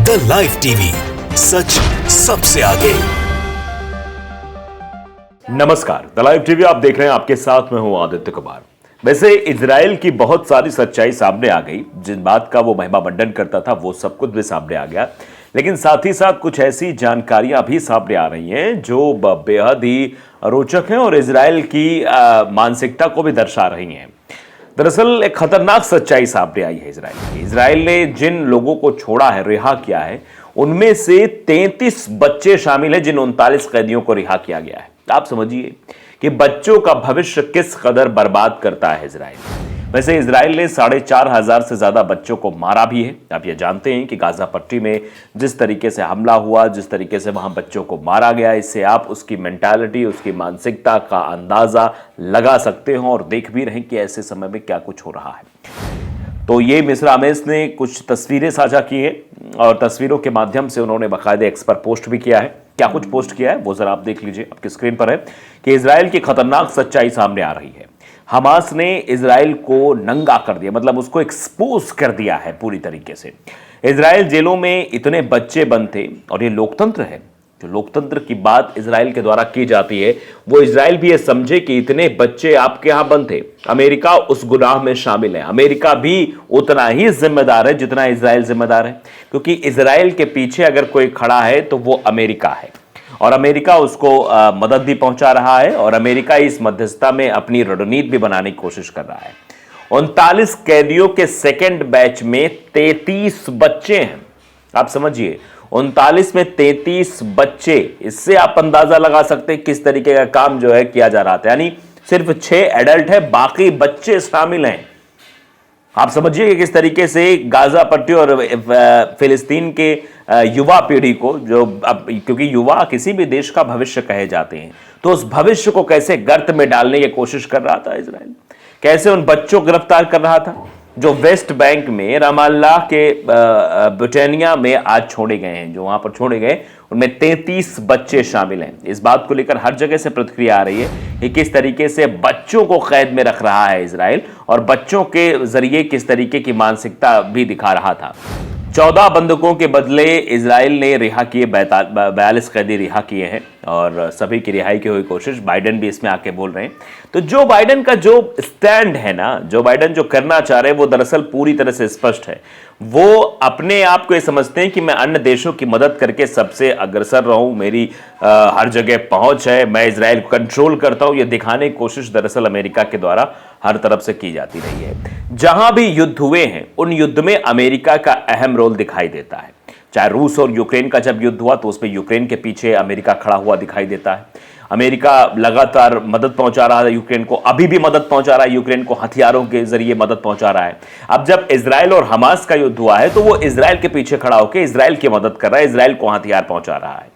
The live TV, सच सबसे आगे। नमस्कार, द लाइव टीवी आप देख रहे हैं, आपके साथ मैं हूं आदित्य कुमार। वैसे इजराइल की बहुत सारी सच्चाई सामने आ गई। जिन बात का वो महिमा मंडन करता था वो सब कुछ भी सामने आ गया, लेकिन साथ ही साथ कुछ ऐसी जानकारियां भी सामने आ रही हैं जो बेहद ही रोचक हैं और इजराइल की मानसिकता को भी दर्शा रही हैं। दरअसल एक खतरनाक सच्चाई सामने आई है इजराइल की। इजराइल ने जिन लोगों को छोड़ा है, रिहा किया है, उनमें से 33 बच्चे शामिल हैं जिन 39 कैदियों को रिहा किया गया है। आप समझिए कि बच्चों का भविष्य किस कदर बर्बाद करता है इजराइल। वैसे इजराइल ने 4,500 से ज्यादा बच्चों को मारा भी है। आप ये जानते हैं कि गाजा पट्टी में जिस तरीके से हमला हुआ, जिस तरीके से वहां बच्चों को मारा गया, इससे आप उसकी मेंटालिटी, उसकी मानसिकता का अंदाजा लगा सकते हो और देख भी रहे कि ऐसे समय में क्या कुछ हो रहा है। तो ये मिस्र आमेस ने कुछ तस्वीरें साझा की हैं और तस्वीरों के माध्यम से उन्होंने बाकायदे एक्स पर पोस्ट भी किया है। क्या कुछ पोस्ट किया है वो जरा आप देख लीजिए, आपकी स्क्रीन पर है कि इजराइल की खतरनाक सच्चाई सामने आ रही है। हमास ने इजराइल को नंगा कर दिया, मतलब उसको एक्सपोज कर दिया है पूरी तरीके से। इजराइल जेलों में इतने बच्चे बंद थे और ये लोकतंत्र है। जो लोकतंत्र की बात इजराइल के द्वारा की जाती है वो इजराइल भी ये समझे कि इतने बच्चे आपके यहां बंद थे। अमेरिका उस गुनाह में शामिल है। अमेरिका भी उतना ही जिम्मेदार है जितना इजराइल जिम्मेदार है, क्योंकि इजराइल के पीछे अगर कोई खड़ा है तो वो अमेरिका है और अमेरिका उसको मदद भी पहुंचा रहा है और अमेरिका इस मध्यस्थता में अपनी रणनीति भी बनाने की कोशिश कर रहा है। 39 कैदियों के सेकेंड बैच में 33 बच्चे हैं। आप समझिए, 39 में 33 बच्चे, इससे आप अंदाजा लगा सकते हैं किस तरीके का काम जो है किया जा रहा था। यानी सिर्फ 6 एडल्ट है, बाकी बच्चे शामिल हैं। आप समझिए कि किस तरीके से गाजा पट्टी और फिलिस्तीन के युवा पीढ़ी को, जो अब क्योंकि युवा किसी भी देश का भविष्य कहे जाते हैं, तो उस भविष्य को कैसे गर्त में डालने की कोशिश कर रहा था इजराइल। कैसे उन बच्चों को गिरफ्तार कर रहा था जो वेस्ट बैंक में रमाल्लाह के ब्रिटानिया में आज छोड़े गए हैं। जो वहां पर छोड़े गए उनमें 33 बच्चे शामिल हैं। इस बात को लेकर हर जगह से प्रतिक्रिया आ रही है कि किस तरीके से बच्चों को कैद में रख रहा है इजराइल और बच्चों के जरिए किस तरीके की मानसिकता भी दिखा रहा था। 14 बंधकों के बदले इजराइल ने रिहा किए 42 कैदी रिहा किए हैं और सभी की रिहाई की हुई कोशिश। बाइडेन भी इसमें आके बोल रहे हैं। तो जो बाइडेन का जो स्टैंड है ना, जो बाइडेन जो करना चाह रहे हैं वो दरअसल पूरी तरह से स्पष्ट है। वो अपने आप को ये समझते हैं कि मैं अन्य देशों की मदद करके सबसे अग्रसर रहूं, मेरी हर जगह पहुंच है, मैं इजराइल को कंट्रोल करता हूं। ये दिखाने की कोशिश दरअसल अमेरिका के द्वारा हर तरफ से की जाती रही है। जहां भी युद्ध हुए हैं उन युद्ध में अमेरिका का अहम रोल दिखाई देता है। चाहे रूस और यूक्रेन का जब युद्ध हुआ तो उसमें यूक्रेन के पीछे अमेरिका खड़ा हुआ दिखाई देता है। अमेरिका लगातार मदद पहुंचा रहा है यूक्रेन को, अभी भी मदद पहुंचा रहा है यूक्रेन को, हथियारों के जरिए मदद पहुंचा रहा है। अब जब इजराइल और हमास का युद्ध हुआ है तो वो इजराइल के पीछे खड़ा होकर इजराइल की मदद कर रहा है, इजराइल को हथियार पहुंचा रहा है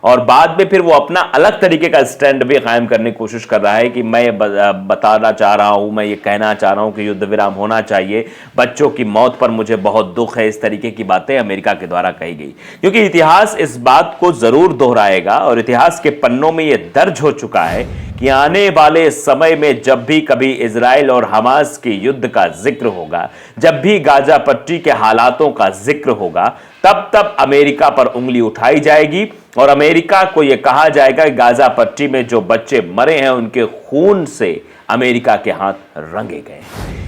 और बाद में फिर वो अपना अलग तरीके का स्टैंड भी कायम करने की कोशिश कर रहा है कि मैं बताना चाह रहा हूं, मैं ये कहना चाह रहा हूं कि युद्ध विराम होना चाहिए, बच्चों की मौत पर मुझे बहुत दुख है। इस तरीके की बातें अमेरिका के द्वारा कही गई, क्योंकि इतिहास इस बात को जरूर दोहराएगा और इतिहास के पन्नों में यह दर्ज हो चुका है कि आने वाले समय में जब भी कभी इजराइल और हमास के युद्ध का जिक्र होगा, जब भी गाजा पट्टी के हालातों का जिक्र होगा, तब तब अमेरिका पर उंगली उठाई जाएगी और अमेरिका को यह कहा जाएगा कि गाजा पट्टी में जो बच्चे मरे हैं उनके खून से अमेरिका के हाथ रंगे गए।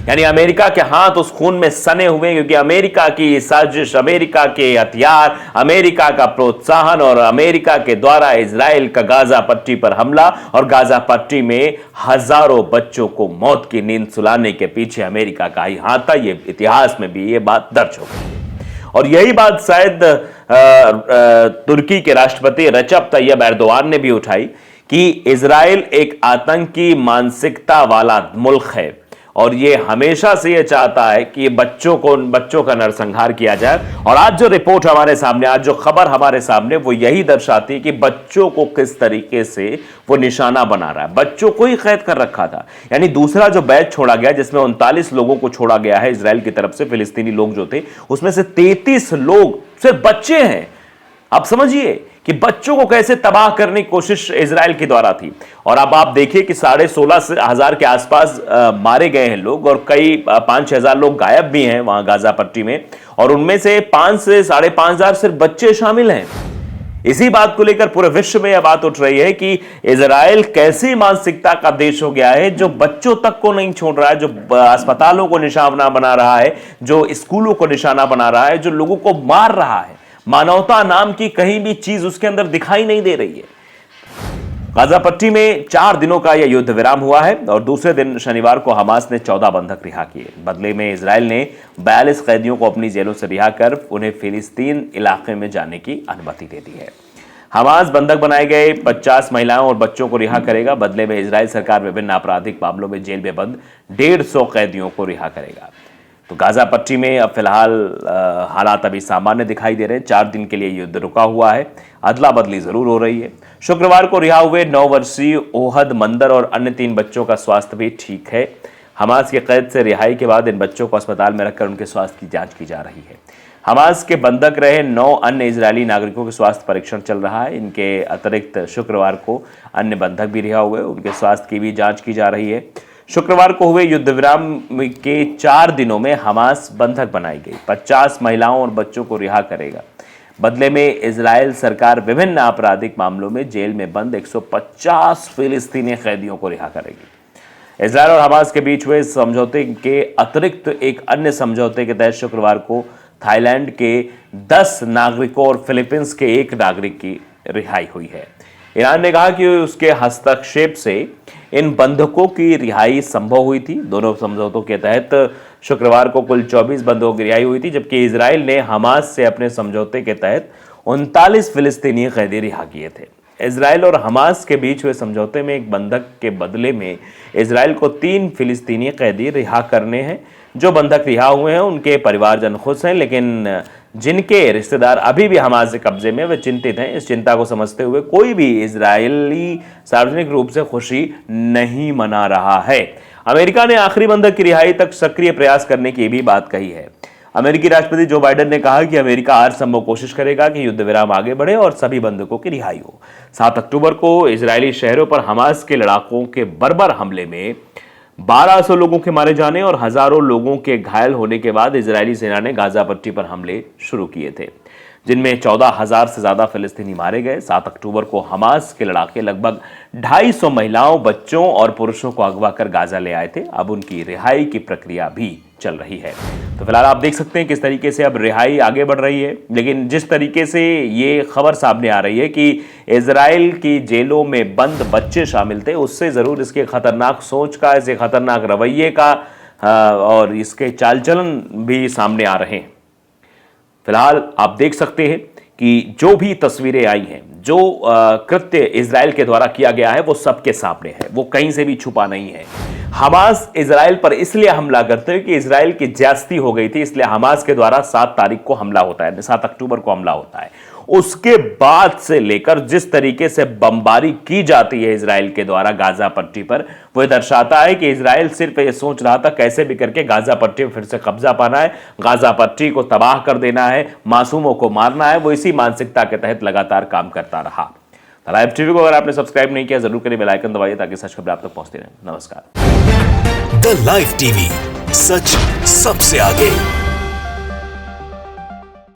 यानी अमेरिका के हाथ उस खून में सने हुए, क्योंकि अमेरिका की साजिश, अमेरिका के हथियार, अमेरिका का प्रोत्साहन और अमेरिका के द्वारा इजराइल का गाजा पट्टी पर हमला और गाजा पट्टी में हजारों बच्चों को मौत की नींद सुलाने के पीछे अमेरिका का ही हाथ था। ये इतिहास में भी ये बात दर्ज हो गई और यही बात शायद तुर्की के राष्ट्रपति रजब तैयब एर्दोआन ने भी उठाई कि इजराइल एक आतंकी मानसिकता वाला मुल्क है और ये हमेशा से ये चाहता है कि बच्चों का नरसंहार किया जाए। और आज जो रिपोर्ट हमारे सामने, आज जो खबर हमारे सामने, वो यही दर्शाती है कि बच्चों को किस तरीके से वो निशाना बना रहा है। बच्चों को ही कैद कर रखा था। यानी दूसरा जो बैच छोड़ा गया जिसमें 39 लोगों को छोड़ा गया है इजराइल की तरफ से, फिलिस्तीनी लोग जो थे, उसमें से 33 लोग सिर्फ बच्चे हैं। आप समझिए कि बच्चों को कैसे तबाह करने की कोशिश इजराइल के द्वारा थी। और अब आप देखिए कि 16,500 के आसपास मारे गए हैं लोग और कई 5,000 लोग गायब भी हैं वहां गाजा पट्टी में, और उनमें से 5 से 5,500 सिर्फ बच्चे शामिल हैं। इसी बात को लेकर पूरे विश्व में यह बात उठ रही है कि इजराइल कैसी मानसिकता का देश हो गया है जो बच्चों तक को नहीं छोड़ रहा है, जो अस्पतालों को निशाना बना रहा है, जो स्कूलों को निशाना बना रहा है, जो लोगों को मार रहा है। मानवता नाम की कहीं भी चीज उसके अंदर दिखाई नहीं दे रही है। गाजा पट्टी में 4 दिनों का यह युद्ध विराम हुआ है और दूसरे दिन शनिवार को हमास ने 14 बंधक रिहा किए। बदले में इजराइल ने 42 कैदियों को अपनी जेलों से रिहा कर उन्हें फिलिस्तीन इलाके में जाने की अनुमति दे दी है। हमास बंधक बनाए गए 50 महिलाओं और बच्चों को रिहा करेगा। बदले में इजराइल सरकार विभिन्न आपराधिक मामलों में जेल में बंद 150 कैदियों को रिहा करेगा। तो गाजा पट्टी में अब फिलहाल हालात अभी सामान्य दिखाई दे रहे हैं। 4 दिन के लिए युद्ध रुका हुआ है, अदला बदली जरूर हो रही है। शुक्रवार को रिहा हुए 9 वर्षीय ओहद मंदर और अन्य 3 बच्चों का स्वास्थ्य भी ठीक है। हमास के कैद से रिहाई के बाद इन बच्चों को अस्पताल में रखकर उनके स्वास्थ्य की जांच की जा रही है। हमास के बंधक रहे 9 अन्य इजरायली नागरिकों के स्वास्थ्य परीक्षण चल रहा है। इनके अतिरिक्त शुक्रवार को अन्य बंधक भी रिहा हुए, उनके स्वास्थ्य की भी जांच की जा रही है। शुक्रवार को हुए युद्ध विराम के 4 दिनों में हमास बंधक बनाई गई 50 महिलाओं और बच्चों को रिहा करेगा। बदले में इजराइल सरकार विभिन्न आपराधिक मामलों में जेल में बंद 150 फिलिस्तीनी कैदियों को रिहा करेगी। इजराइल और हमास के बीच हुए समझौते के अतिरिक्त एक अन्य समझौते के तहत शुक्रवार को थाईलैंड के 10 नागरिकों और फिलीपींस के 1 नागरिक की रिहाई हुई है। ईरान ने कहा कि उसके हस्तक्षेप से इन बंधकों की रिहाई संभव हुई थी। दोनों समझौतों के तहत शुक्रवार को कुल 24 बंधकों की रिहाई हुई थी, जबकि इजराइल ने हमास से अपने समझौते के तहत 39 फिलिस्तीनी कैदी रिहा किए थे। इजराइल और हमास के बीच हुए समझौते में एक बंधक के बदले में इजराइल को 3 फिलिस्तीनी कैदी रिहा करने हैं। जो बंधक रिहा हुए हैं उनके परिवारजन खुश हैं, लेकिन जिनके रिश्तेदार अभी भी हमास के कब्जे में वे चिंतित हैं। इस चिंता को समझते हुए कोई भी इजरायली सार्वजनिक रूप से खुशी नहीं मना रहा है। अमेरिका ने आखिरी बंधक की रिहाई तक सक्रिय प्रयास करने की भी बात कही है। अमेरिकी राष्ट्रपति जो बाइडेन ने कहा कि अमेरिका हर संभव कोशिश करेगा कि युद्ध विराम आगे बढ़े और सभी बंधकों की रिहाई हो। 7 अक्टूबर को इजरायली शहरों पर हमास के लड़ाकों के बर्बर हमले में 1200 लोगों के मारे जाने और हजारों लोगों के घायल होने के बाद इजरायली सेना ने गाजा पट्टी पर हमले शुरू किए थे, जिनमें 14,000 से ज्यादा फिलिस्तीनी मारे गए। 7 अक्टूबर को हमास के लड़ाके लगभग 250 महिलाओं, बच्चों और पुरुषों को अगवा कर गाजा ले आए थे। अब उनकी रिहाई की प्रक्रिया भी चल रही है। तो फिलहाल आप देख सकते हैं किस तरीके से अब रिहाई आगे बढ़ रही है, लेकिन जिस तरीके से ये खबर सामने आ रही है कि इजराइल की जेलों में बंद बच्चे शामिल थे, उससे जरूर इसके खतरनाक सोच का, इसके खतरनाक रवैये का और इसके चाल चलन भी सामने आ रहे हैं। फिलहाल आप देख सकते हैं कि जो भी तस्वीरें आई हैं, जो कृत्य इजराइल के द्वारा किया गया है, वो सबके सामने है, वो कहीं से भी छुपा नहीं है। हमास इजराइल पर इसलिए हमला करते हैं कि इजराइल की ज्यादती हो गई थी, इसलिए हमास के द्वारा 7 तारीख को हमला होता है, 7 अक्टूबर को हमला होता है। उसके बाद से लेकर जिस तरीके से बमबारी की जाती है इजराइल के द्वारा गाजा पट्टी पर, वह दर्शाता है कि इजराइल सिर्फ यह सोच रहा था कैसे भी करके गाजा पट्टी पर फिर से कब्जा पाना है, गाजा पट्टी को तबाह कर देना है, मासूमों को मारना है। वो इसी मानसिकता के तहत लगातार काम करता रहा। लाइव टीवी को अगर आपने सब्सक्राइब नहीं किया जरूर करिए, बेल आइकन दबाइए ताकि सच खबरें आप तक पहुंचती रहें। नमस्कार। द लाइव टीवी, सच सबसे आगे।